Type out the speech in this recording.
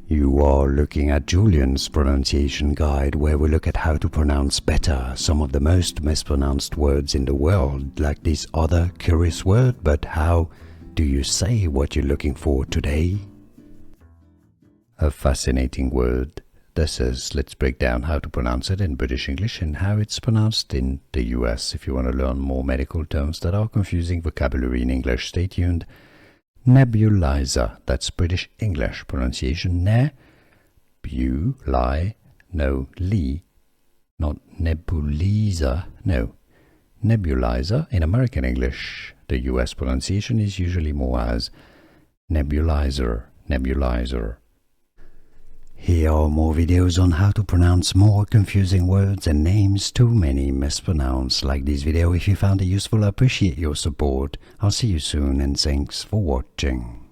You are looking at Julian's pronunciation guide, where we look at how to pronounce better some of the most mispronounced words in the world, like this other curious word. But how do you say what you're looking for today? A fascinating word. Let's break down how to pronounce it in British English and how it's pronounced in the US. If you want to learn more medical terms that are confusing vocabulary in English, stay tuned. Nebulizer, that's British English pronunciation. No, li, not nebulizer, no. Nebulizer in American English. The US pronunciation is usually more as nebulizer, nebulizer. Here are more videos on how to pronounce more confusing words and names too many mispronounced. Like this video if you found it useful. I appreciate your support. I'll see you soon and thanks for watching.